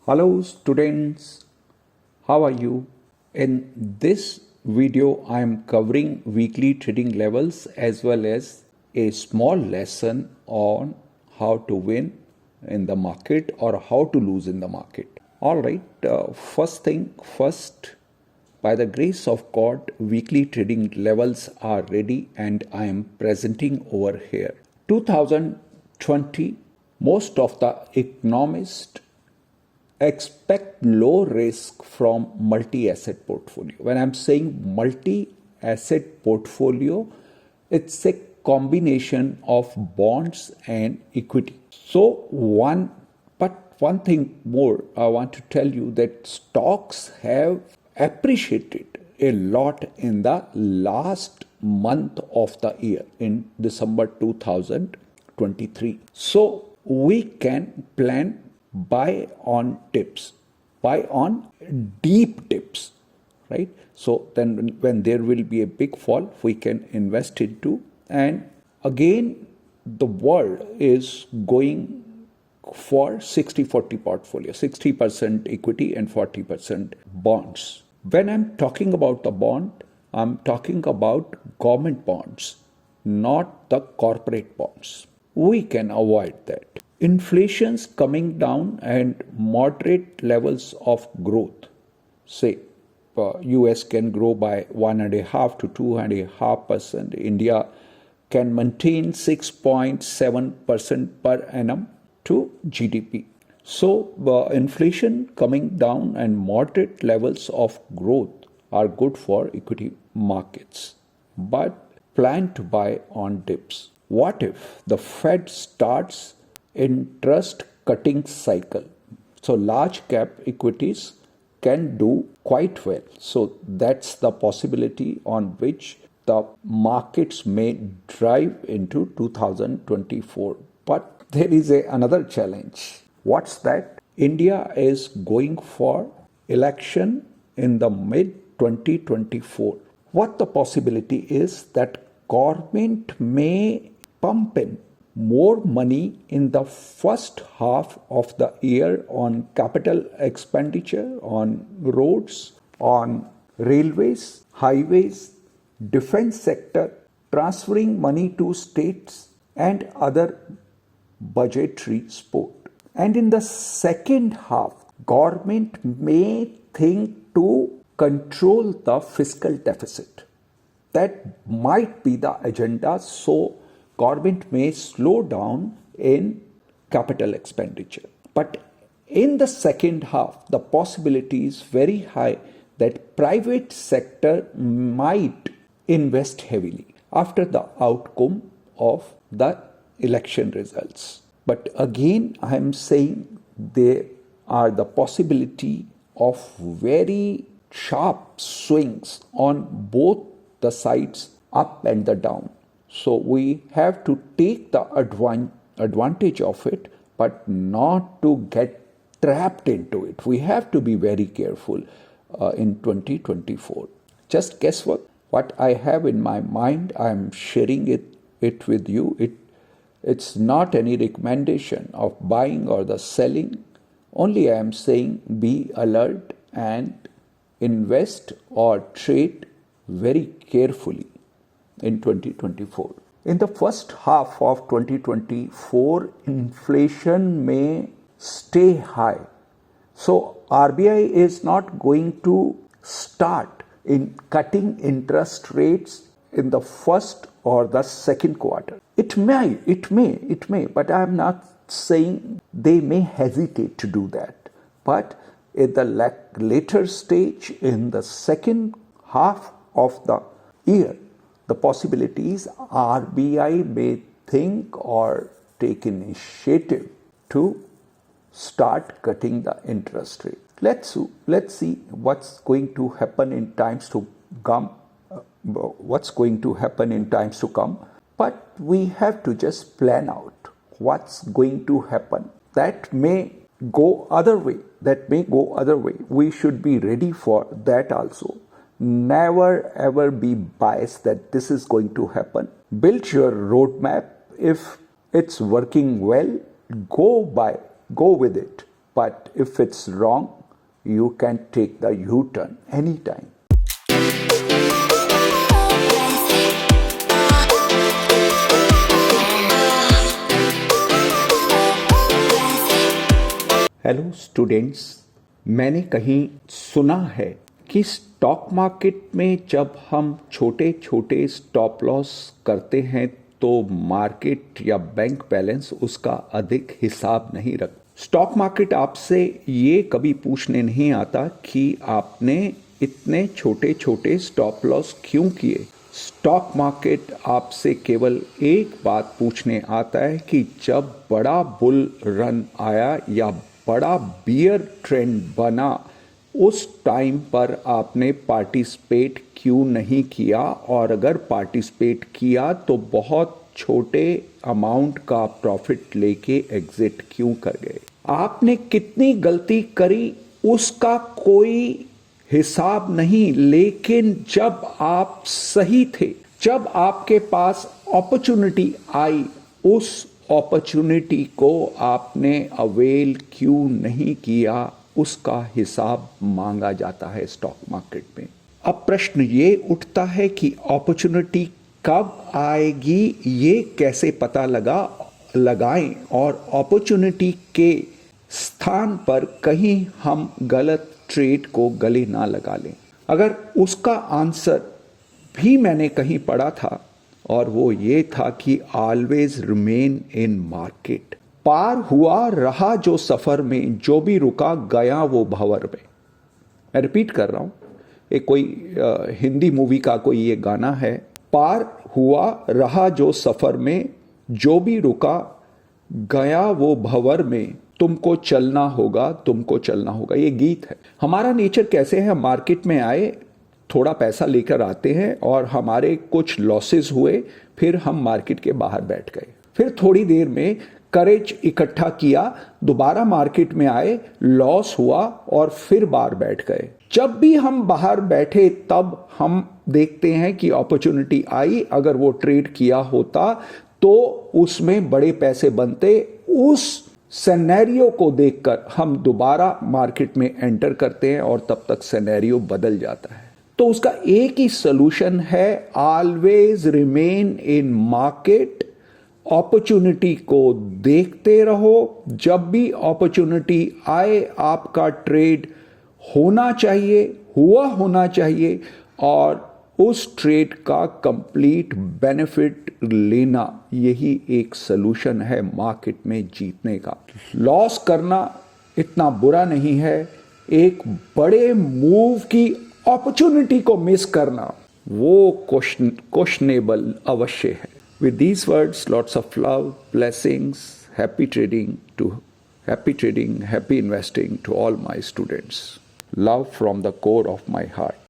Hello students, how are you? In this video, I am covering weekly trading levels as well as a small lesson on how to win in the market or how to lose in the market. Alright, first thing first, by the grace of God, weekly trading levels are ready and I am presenting over here. 2020, most of the economists expect low risk from multi-asset portfolio. When I'm saying multi-asset portfolio, it's a combination of bonds and equity. One thing more, I want to tell you that stocks have appreciated a lot in the last month of the year in December 2023. So we can plan buy on tips, buy on deep tips, right? So then when there will be a big fall, we can invest into. And again, the world is going for 60-40 portfolio, 60% equity and 40% bonds. When I'm talking about the bond, I'm talking about government bonds, not the corporate bonds. We can avoid that. Inflation's coming down and moderate levels of growth. Say, US can grow by 1.5 to 2.5%. India can maintain 6.7% per annum to GDP. So, inflation coming down and moderate levels of growth are good for equity markets. But plan to buy on dips. What if the Fed starts interest cutting cycle? So large cap equities can do quite well. So that's the possibility on which the markets may drive into 2024. But there is another challenge. What's that? India is going for election in the mid 2024. What the possibility is that government may pump in more money in the first half of the year on capital expenditure, on roads, on railways, highways, defense sector, transferring money to states and other budgetary support. And in the second half, government may think to control the fiscal deficit. That might be the agenda. So government may slow down in capital expenditure. But in the second half, the possibility is very high that private sector might invest heavily after the outcome of the election results. But again, I am saying there are the possibility of very sharp swings on both the sides, up and the down. So we have to take the advantage of it, but not to get trapped into it. We have to be very careful in 2024. Just guess what I have in my mind. I am sharing it with you. It's not any recommendation of buying or the selling. Only I am saying be alert and invest or trade very carefully in 2024. In the first half of 2024, inflation may stay high. So RBI is not going to start in cutting interest rates in the first or the second quarter. It may, but I am not saying they may hesitate to do that. But at the later stage, in the second half of the year, the possibilities RBI may think or take initiative to start cutting the interest rate. Let's see what's going to happen in times to come. But we have to just plan out what's going to happen. That may go other way. We should be ready for that also. Never ever be biased that this is going to happen. Build your roadmap. If it's working well, go with it. but if it's wrong, you can take the U-turn anytime. Hello students, मैंने कहीं सुना है कि stock market में जब हम छोटे छोटे स्टॉप लॉस करते हैं तो मार्केट या बैंक बैलेंस उसका अधिक हिसाब नहीं रख। स्टॉक मार्केट आपसे ये कभी पूछने नहीं आता कि आपने इतने छोटे छोटे स्टॉप लॉस क्यों किए। स्टॉक मार्केट आपसे केवल एक बात पूछने आता है कि जब बड़ा बुल रन आया या बड़ा बियर ट्रेंड बना, उस टाइम पर आपने पार्टिसिपेट क्यों नहीं किया, और अगर पार्टिसिपेट किया तो बहुत छोटे अमाउंट का प्रॉफिट लेके एग्जिट क्यों कर गए। आपने कितनी गलती करी उसका कोई हिसाब नहीं, लेकिन जब आप सही थे, जब आपके पास अपॉर्चुनिटी आई, उस अपॉर्चुनिटी को आपने अवेल क्यों नहीं किया, उसका हिसाब मांगा जाता है स्टॉक मार्केट में। अब प्रश्न ये उठता है कि अपॉर्चुनिटी कब आएगी, ये कैसे पता लगाएं और अपॉर्चुनिटी के स्थान पर कहीं हम गलत ट्रेड को गले ना लगा लें। अगर उसका आंसर भी मैंने कहीं पढ़ा था, और वो ये था कि ऑलवेज रिमेन इन मार्केट। पार हुआ रहा जो सफर में, जो भी रुका गया वो भंवर में। मैं रिपीट कर रहा हूं, एक कोई हिंदी मूवी का कोई ये गाना है, पार हुआ रहा जो सफर में, जो भी रुका गया वो भंवर में, तुमको चलना होगा, तुमको चलना होगा। ये गीत है। हमारा नेचर कैसे है, हम मार्केट में आए, थोड़ा पैसा लेकर आते हैं और हमारे कुछ लॉसेस हुए, फिर हम मार्केट के बाहर बैठ गए। फिर थोड़ी देर में करेज इकट्ठा किया, दोबारा मार्केट में आए, लॉस हुआ और फिर बाहर बैठ गए। जब भी हम बाहर बैठे तब हम देखते हैं कि अपॉर्चुनिटी आई, अगर वो ट्रेड किया होता तो उसमें बड़े पैसे बनते। उस सिनेरियो को देखकर हम दोबारा मार्केट में एंटर करते हैं और तब तक सिनेरियो बदल जाता है। तो उसका एक ही सॉल्यूशन है, always remain in market. Opportunity को देखते रहो, जब भी अपॉर्चुनिटी आए आपका ट्रेड होना चाहिए, हुआ होना चाहिए, और उस ट्रेड का कंप्लीट बेनिफिट लेना, यही एक सॉल्यूशन है मार्केट में जीतने का। लॉस करना इतना बुरा नहीं है, एक बड़े मूव की अपॉर्चुनिटी को मिस करना वो क्वेश्चनेबल अवश्य है। With these words, lots of love, blessings, happy trading, happy investing to all my students. Love from the core of my heart.